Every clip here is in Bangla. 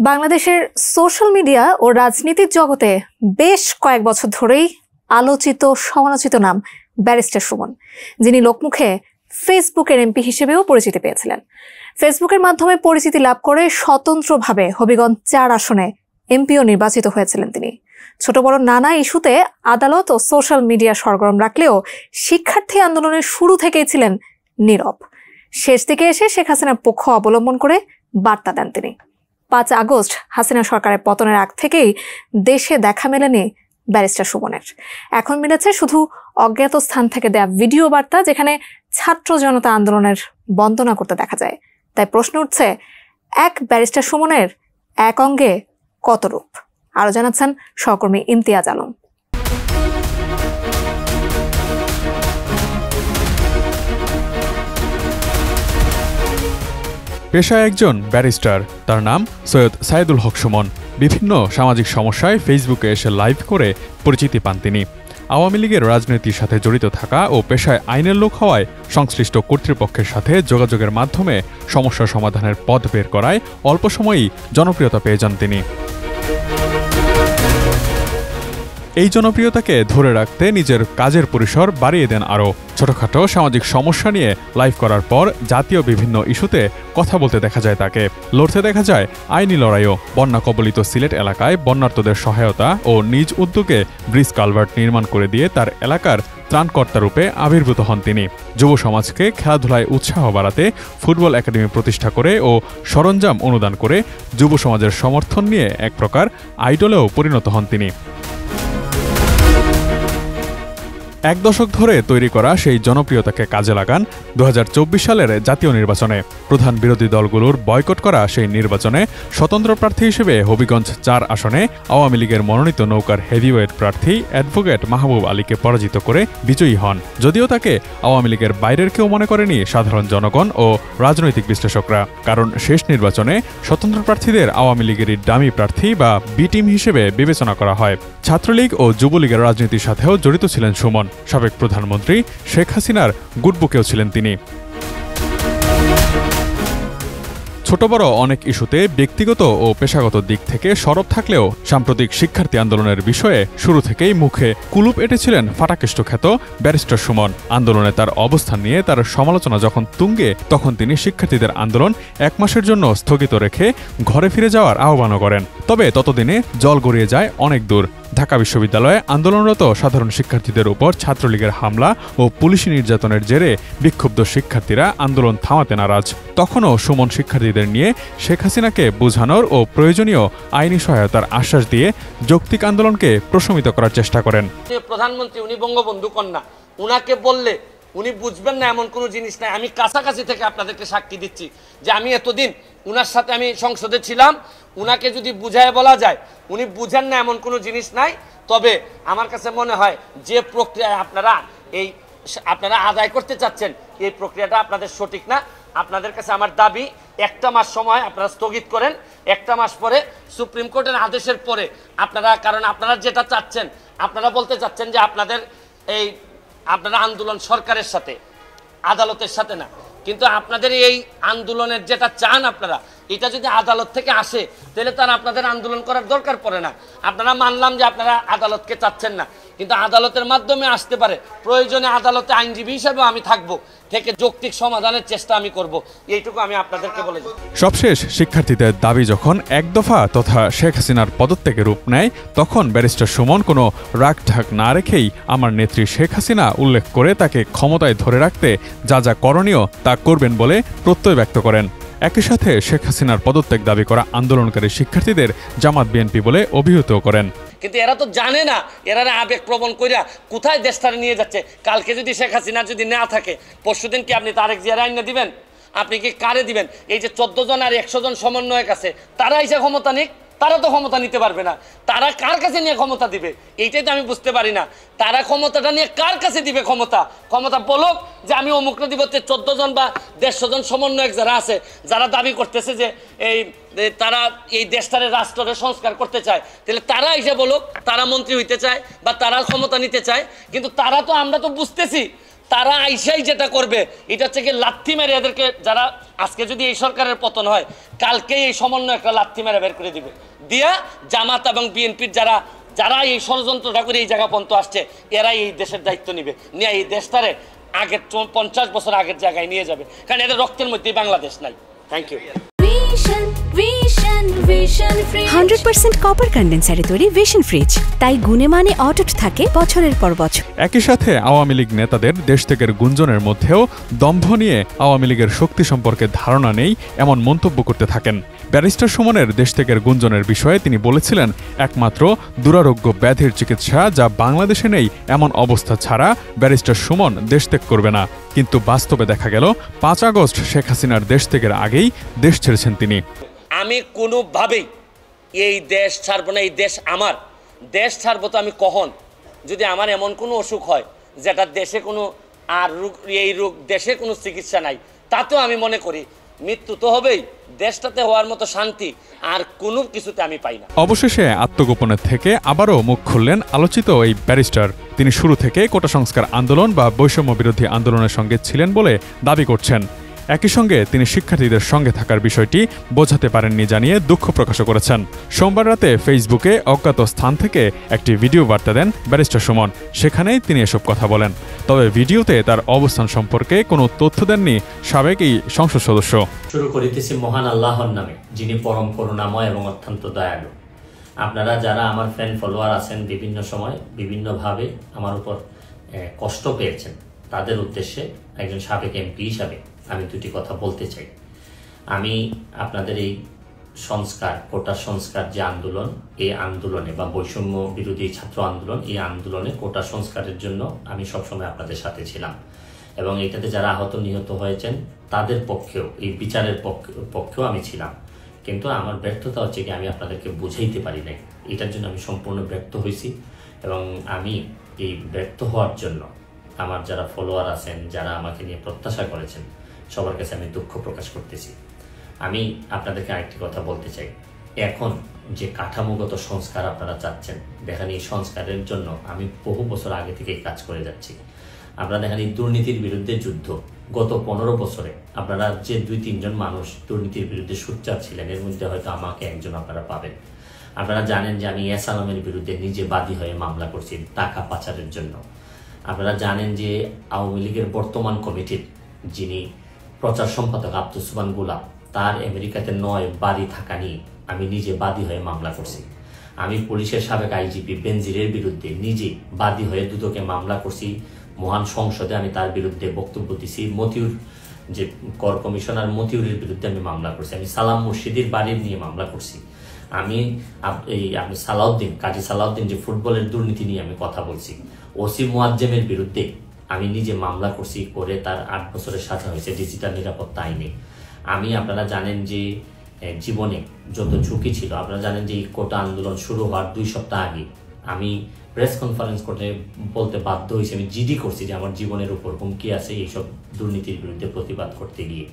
বাংলাদেশের সোশ্যাল মিডিয়া ও রাজনীতির জগতে বেশ কয়েক বছর ধরেই আলোচিত সমালোচিত নাম ব্যারিস্টার সুমন, যিনি লোকমুখে ফেসবুকের এমপি হিসেবেও পরিচিতি পেয়েছিলেন। ফেসবুকের মাধ্যমে পরিচিতি লাভ করে স্বতন্ত্রভাবে হবিগঞ্জ ৪ আসনে এমপিও নির্বাচিত হয়েছিলেন তিনি। ছোট বড় নানা ইস্যুতে আদালত ও সোশ্যাল মিডিয়া সরগরম রাখলেও শিক্ষার্থী আন্দোলনের শুরু থেকেই ছিলেন নীরব। শেষ দিকে এসে শেখ হাসিনার পক্ষ অবলম্বন করে বার্তা দেন তিনি। ৫ আগস্ট হাসিনা সরকারের পতনের আগ থেকেই দেশে দেখা মেলেনি ব্যারিস্টার সুমনের। এখন মিলেছে শুধু অজ্ঞাত স্থান থেকে দেয়া ভিডিও বার্তা, যেখানে ছাত্র জনতা আন্দোলনের বন্দনা করতে দেখা যায়। তাই প্রশ্ন উঠছে, এক ব্যারিস্টার সুমনের এক অঙ্গে কত রূপ? আরো জানাচ্ছেন সহকর্মী ইমতিয়াজ আলম। পেশায় একজন ব্যারিস্টার, তার নাম সৈয়দ সাইদুল হক সুমন। বিভিন্ন সামাজিক সমস্যায় ফেসবুকে এসে লাইভ করে পরিচিতি পান তিনি। আওয়ামী লীগের রাজনীতির সাথে জড়িত থাকা ও পেশায় আইনের লোক হওয়ায় সংশ্লিষ্ট কর্তৃপক্ষের সাথে যোগাযোগের মাধ্যমে সমস্যা সমাধানের পথ বের করায় অল্প সময়েই জনপ্রিয়তা পেয়ে যান তিনি। এই জনপ্রিয়তাকে ধরে রাখতে নিজের কাজের পরিসর বাড়িয়ে দেন আরও। ছোটখাটো সামাজিক সমস্যা নিয়ে লাইভ করার পর জাতীয় বিভিন্ন ইস্যুতে কথা বলতে দেখা যায় তাকে। লড়তে দেখা যায় আইনি লড়াইও। বন্যা কবলিত সিলেট এলাকায় বন্যার্তদের সহায়তা ও নিজ উদ্যোগে ব্রিজ কালভার্ট নির্মাণ করে দিয়ে তার এলাকার ত্রাণকর্তা রূপে আবির্ভূত হন তিনি। যুব সমাজকে খেলাধুলায় উৎসাহ বাড়াতে ফুটবল একাডেমি প্রতিষ্ঠা করে ও সরঞ্জাম অনুদান করে যুব সমাজের সমর্থন নিয়ে এক প্রকার আইডলেও পরিণত হন তিনি। ১ দশক ধরে তৈরি করা সেই জনপ্রিয়তাকে কাজে লাগান ২০২৪ সালের জাতীয় নির্বাচনে। প্রধান বিরোধী দলগুলোর বয়কট করা সেই নির্বাচনে স্বতন্ত্র প্রার্থী হিসেবে হবিগঞ্জ ৪ আসনে আওয়ামী লীগের মনোনীত নৌকার হেভিওয়েট প্রার্থী অ্যাডভোকেট মাহবুব আলীকে পরাজিত করে বিজয়ী হন। যদিও তাকে আওয়ামী লীগের বাইরের কেউ মনে করেনি সাধারণ জনগণ ও রাজনৈতিক বিশ্লেষকরা, কারণ শেষ নির্বাচনে স্বতন্ত্র প্রার্থীদের আওয়ামী লীগেরই ডামি প্রার্থী বা বি টিম হিসেবে বিবেচনা করা হয়। ছাত্রলীগ ও যুবলীগের রাজনীতির সাথেও জড়িত ছিলেন সুমন। সাবেক প্রধানমন্ত্রী শেখ হাসিনার গুডবুকেও ছিলেন তিনি। ছোট বড় অনেক ইস্যুতে ব্যক্তিগত ও পেশাগত দিক থেকে সরব থাকলেও সাম্প্রতিক শিক্ষার্থী আন্দোলনের বিষয়ে শুরু থেকেই মুখে কুলুপ এঁটেছিলেন ফাটাকেষ্ট খ্যাত ব্যারিস্টার সুমন। আন্দোলনে তার অবস্থান নিয়ে তার সমালোচনা যখন তুঙ্গে, তখন তিনি শিক্ষার্থীদের আন্দোলন ১ মাসের জন্য স্থগিত রেখে ঘরে ফিরে যাওয়ার আহ্বানও করেন। তবে ততদিনে জল গড়িয়ে যায় অনেক দূর। ঢাকা বিশ্ববিদ্যালয়ে আন্দোলনরত সাধারণ শিক্ষার্থীদের উপর ছাত্রলীগের হামলা ও পুলিশি নির্যাতনের জেরে বিক্ষুব্ধ শিক্ষার্থীরা আন্দোলন থামাতে নারাজ। তখনও সুমন শিক্ষার্থীদের নিয়ে শেখ হাসিনাকে বোঝানোর ও প্রয়োজনীয় আইনি সহায়তার আশ্বাস দিয়ে যৌক্তিক আন্দোলনকে প্রশমিত করার চেষ্টা করেন। প্রধানমন্ত্রী উনি বঙ্গবন্ধু কন্যা, উনাকে বললে উনি বুঝবেন না এমন কোনো জিনিস নাই। আমি কাছাকাছি থেকে আপনাদেরকে সাক্ষী দিচ্ছি যে আমি এতদিন উনার সাথে আমি সংসদে ছিলাম। উনাকে যদি বুঝায় বলা যায় উনি বুঝেন না এমন কোনো জিনিস নাই। তবে আমার কাছে মনে হয় যে প্রক্রিয়ায় আপনারা আদায় করতে চাচ্ছেন এই প্রক্রিয়াটা আপনাদের সঠিক না। আপনাদের কাছে আমার দাবি 1টা মাস সময় আপনারা স্থগিত করেন। 1টা মাস পরে সুপ্রিম কোর্টের আদেশের পরে কারণ আপনারা যেটা চাচ্ছেন, আপনারা বলতে চাচ্ছেন যে আপনারা আন্দোলন সরকারের সাথে, আদালতের সাথে না। কিন্তু আপনাদের এই আন্দোলনের যেটা চান আপনারা, এটা যদি আদালত থেকে আসে তাহলে তার আপনাদের আন্দোলন করার দরকার পড়ে না। আপনারা মানলাম যে আপনারা আদালতকে চাচ্ছেন না, কিন্তু আদালতের মাধ্যমে আসতে পারে। প্রয়োজনে আদালতে আইনজীবী হিসেবেও আমি থাকবো, থেকে যৌক্তিক সমাধানের চেষ্টা আমি করব। এইটুকু আমি আপনাদেরকে বলে দিই। সবশেষ শিক্ষার্থীদের দাবি যখন এক দফা তথা শেখ হাসিনার পদত্যাগে রূপ নেয়, তখন ব্যারিস্টার সুমন কোনো রাগ ঢাক না রেখেই আমার নেত্রী শেখ হাসিনা উল্লেখ করে তাকে ক্ষমতায় ধরে রাখতে যা যা করণীয় তা করবেন বলে প্রত্যয় ব্যক্ত করেন। একই সাথে শেখ হাসিনার পদত্যাগ দাবি করা আন্দোলনকারী শিক্ষার্থীদের জামাত বিএনপি বলে অভিহিত করেন। কিন্তু এরা তো জানে না, এরা আবেগ প্রবণ কইরা কোথায় দেশটারে নিয়ে যাচ্ছে। কালকে যদি শেখ হাসিনা যদি না থাকে, পরশুদিন কি আপনি তারেক জিয়ার আইন দিবেন? আপনি কি কারে দিবেন? এই যে 14 জন আর 100 জন সমন্বয়ক আছে, তারা এসে ক্ষমতা নিক, তারা তো ক্ষমতা নিতে পারবে না। তারা কার কাছে নিয়ে ক্ষমতা দিবে এইটাই তো আমি বুঝতে পারি না। তারা ক্ষমতাটা নিয়ে কার কাছে দিবে ক্ষমতা বলুক যে আমি অমুকটা দিব। 14 জন বা 150 জন সমন্বয়ক যারা আছে, যারা দাবি করতেছে যে তারা এই দেশটারে রাষ্ট্রের সংস্কার করতে চায়, তাহলে তারা এসে বলুক তারা মন্ত্রী হইতে চায় বা তারা ক্ষমতা নিতে চায়। কিন্তু আমরা তো বুঝতেছি তারা আইসাই যেটা করবে এটা হচ্ছে কি লাথি মেরে এদেরকে, যারা আজকে যদি এই সরকারের পতন হয় কালকেই এই সমন্বয় একটা লাথি মেরে বের করে দিবে, দিয়া জামাত এবং বিএনপির যারা এই ষড়যন্ত্রটা করে এই জায়গা পর্যন্ত আসছে এরাই এই দেশের দায়িত্ব নিবে, নিয়ে এই দেশটারে আগের 50 বছর আগের জায়গায় নিয়ে যাবে, কারণ এদের রক্তের মধ্যেই বাংলাদেশ নাই। Thank you. 100% কপার কন্ডেন্সারে তৈরি ভিশন ফ্রিজ, তাই গুণে মানে অটুট থাকে বছরের পর বছর। একই সাথে আওয়ামী লীগ নেতাদের দেশ থেকে গুঞ্জনের মধ্যেও দম্ভ নিয়ে আওয়ামী লীগের শক্তি সম্পর্কে ধারণা নেই এমন মন্তব্য করতে থাকেন। ব্যারিস্টার সুমনের দেশ থেকে গুঞ্জনের বিষয়ে তিনি বলেছিলেন, একমাত্র দুরারোগ্য ব্যাধির চিকিৎসা যা বাংলাদেশে নেই এমন অবস্থা ছাড়া ব্যারিস্টার সুমন দেশ ত্যাগ করবে না। কিন্তু বাস্তবে দেখা গেল 5 আগস্ট শেখ হাসিনার দেশ ত্যাগের আগেই দেশ ছেড়েছেন তিনি। আমি কোনোভাবেই এই দেশ ছাড়বো না, এই দেশ আমার। দেশ ছাড়বো তো আমি কখন, যদি আমার এমন কোনো অসুখ হয় যেটা দেশে কোনো এই রোগ দেশে কোনো চিকিৎসা নাই, তাতেও আমি মনে করি মৃত্যু তো হবেই, দেশটাতে হওয়ার মতো শান্তি আর কোনো কিছুতে আমি পাই না। অবশেষে আত্মগোপনের থেকে আবারও মুখ খুললেন আলোচিত এই ব্যারিস্টার। তিনি শুরু থেকে কোটা সংস্কার আন্দোলন বা বৈষম্য বিরোধী আন্দোলনের সঙ্গে ছিলেন বলে দাবি করছেন। একই সঙ্গে তিনি শিক্ষার্থীদের সঙ্গে থাকার বিষয়টি বোঝাতে পারেননি জানিয়ে দুঃখ প্রকাশ করেছেন। সোমবার রাতে ফেসবুকে অজ্ঞাত স্থান থেকে একটি ভিডিও বার্তা দেন ব্যারিস্টার সুমন। সেখানেই তিনি এসব কথা বলেন। তবে ভিডিওতে তার অবস্থান সম্পর্কে কোনো তথ্য দেননি সাবেক এই সংসদ সদস্য। শুরু করিতেছি মহান আল্লাহর নামে, যিনি পরম করুণাময় এবং অত্যন্ত দয়ালু। আপনারা যারা আমার ফ্যান ফলোয়ার আছেন, বিভিন্ন সময় বিভিন্নভাবে আমার উপর কষ্ট পেয়েছেন, তাদের উদ্দেশ্যে একজন সাবেক এমপি হিসাবে আমি দুটি কথা বলতে চাই। আমি আপনাদের এই সংস্কার, কোটা সংস্কার যে আন্দোলন, এই আন্দোলনে বা বৈষম্য বিরোধী ছাত্র আন্দোলন, এই আন্দোলনে কোটা সংস্কারের জন্য আমি সবসময় আপনাদের সাথে ছিলাম এবং এটাতে যারা আহত নিহত হয়েছেন তাদের পক্ষেও, এই বিচারের পক্ষেও আমি ছিলাম। কিন্তু আমার ব্যর্থতা হচ্ছে কি, আমি আপনাদেরকে বুঝাইতে পারি নাই। এটার জন্য আমি সম্পূর্ণ ব্যর্থ হয়েছি এবং আমি এই ব্যর্থ হওয়ার জন্য আমার যারা ফলোয়ার আছেন, যারা আমাকে নিয়ে প্রত্যাশা করেছেন, সবার কাছে আমি দুঃখ প্রকাশ করতেছি। আমি আপনাদেরকে আরেকটি কথা বলতে চাই, এখন যে কাঠামোগত সংস্কার আপনারা চাচ্ছেন, দেখেন এই সংস্কারের জন্য আমি বহু বছর আগে থেকেই কাজ করে যাচ্ছি। আপনারা দেখেন এই দুর্নীতির বিরুদ্ধে যুদ্ধ গত 15 বছরে আপনারা যে 2-3 জন মানুষ দুর্নীতির বিরুদ্ধে সোচ্চার ছিলেন, এর মধ্যে হয়তো আমাকে একজন আপনারা পাবেন। আপনারা জানেন যে আমি এস আলমের বিরুদ্ধে নিজে বাদী হয়ে মামলা করছি টাকা পাচারের জন্য। আপনারা জানেন যে আওয়ামী লীগের বর্তমান কমিটির যিনি প্রচার সম্পাদক আব্দুস সুবহান গোলাপ, তার আমেরিকাতে 9 বাড়ি থাকা নিয়ে আমি নিজে বাদী হয়ে মামলা করছি। আমি পুলিশের সাবেক আইজিপি বেনজিরের বিরুদ্ধে নিজে বাদী হয়ে দুদকে মামলা করছি। মহান সংসদে আমি তার বিরুদ্ধে বক্তব্য দিছি। মতিউর যে কর কমিশনার মতিউরের বিরুদ্ধে আমি মামলা করছি। আমি সালাম মুর্শিদির বাড়ির নিয়ে মামলা করছি। আমি আপনি সালাউদ্দিন, কাজী সালাউদ্দিন যে ফুটবলের দুর্নীতি নিয়ে আমি কথা বলছি। ওসি মুয়াজ্জেমের বিরুদ্ধে আমি নিজে মামলা করছি, করে তার 8 বছরের সাজা হয়েছে ডিজিটাল নিরাপত্তা আইনে। আপনারা জানেন যে জীবনে যত ঝুঁকি ছিল, আপনারা জানেন যে এই কোটা আন্দোলন শুরু হওয়ার 2 সপ্তাহ আগে আমি প্রেস কনফারেন্স করে বলতে বাধ্য হয়েছি, আমি জিডি করছি যে আমার জীবনের উপর হুমকি আছে এইসব দুর্নীতির বিরুদ্ধে প্রতিবাদ করতে গিয়ে।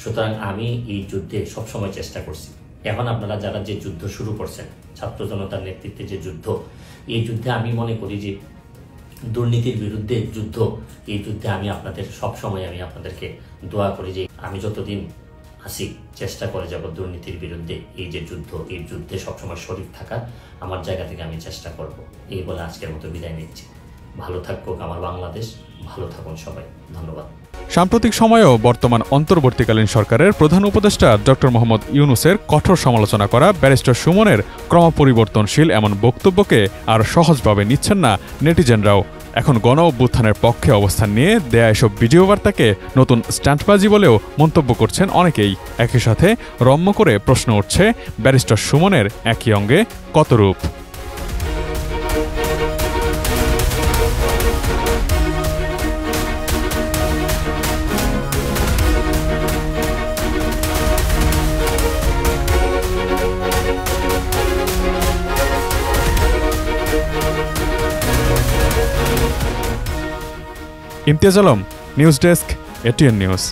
সুতরাং আমি এই যুদ্ধে সবসময় চেষ্টা করছি। এখন আপনারা যারা যে যুদ্ধ শুরু করছেন, ছাত্র জনতার নেতৃত্বে যে যুদ্ধ, এই যুদ্ধে আমি মনে করি যে দুর্নীতির বিরুদ্ধে যুদ্ধ, এই যুদ্ধে আমি আপনাদের সবসময় আমি আপনাদেরকে দোয়া করি যে আমি যতদিন আসি চেষ্টা করে যাব দুর্নীতির বিরুদ্ধে এই যে যুদ্ধ, এই যুদ্ধে সবসময় শরীর থাকার আমার জায়গা থেকে আমি চেষ্টা করব। এই বলে আজকের মতো বিদায় নিচ্ছি। ভালো থাকুক আমার বাংলাদেশ, ভালো থাকুন সবাই। ধন্যবাদ। সাম্প্রতিক সময়েও বর্তমান অন্তর্বর্তীকালীন সরকারের প্রধান উপদেষ্টা ডক্টর মোহাম্মদ ইউনূসের কঠোর সমালোচনা করা ব্যারিস্টার সুমনের ক্রমপরিবর্তনশীল এমন বক্তব্যকে আর সহজভাবে নিচ্ছেন না নেটিজেনরাও। এখন গণ অভ্যুত্থানের পক্ষে অবস্থান নিয়ে দেয়া এসব ভিডিও বার্তাকে নতুন স্ট্যান্টবাজি বলেও মন্তব্য করছেন অনেকেই। একই সাথে রম্য করে প্রশ্ন উঠছে ব্যারিস্টার সুমনের একই অঙ্গে কত রূপ। Imtiaz Alam, news desk, ATN news.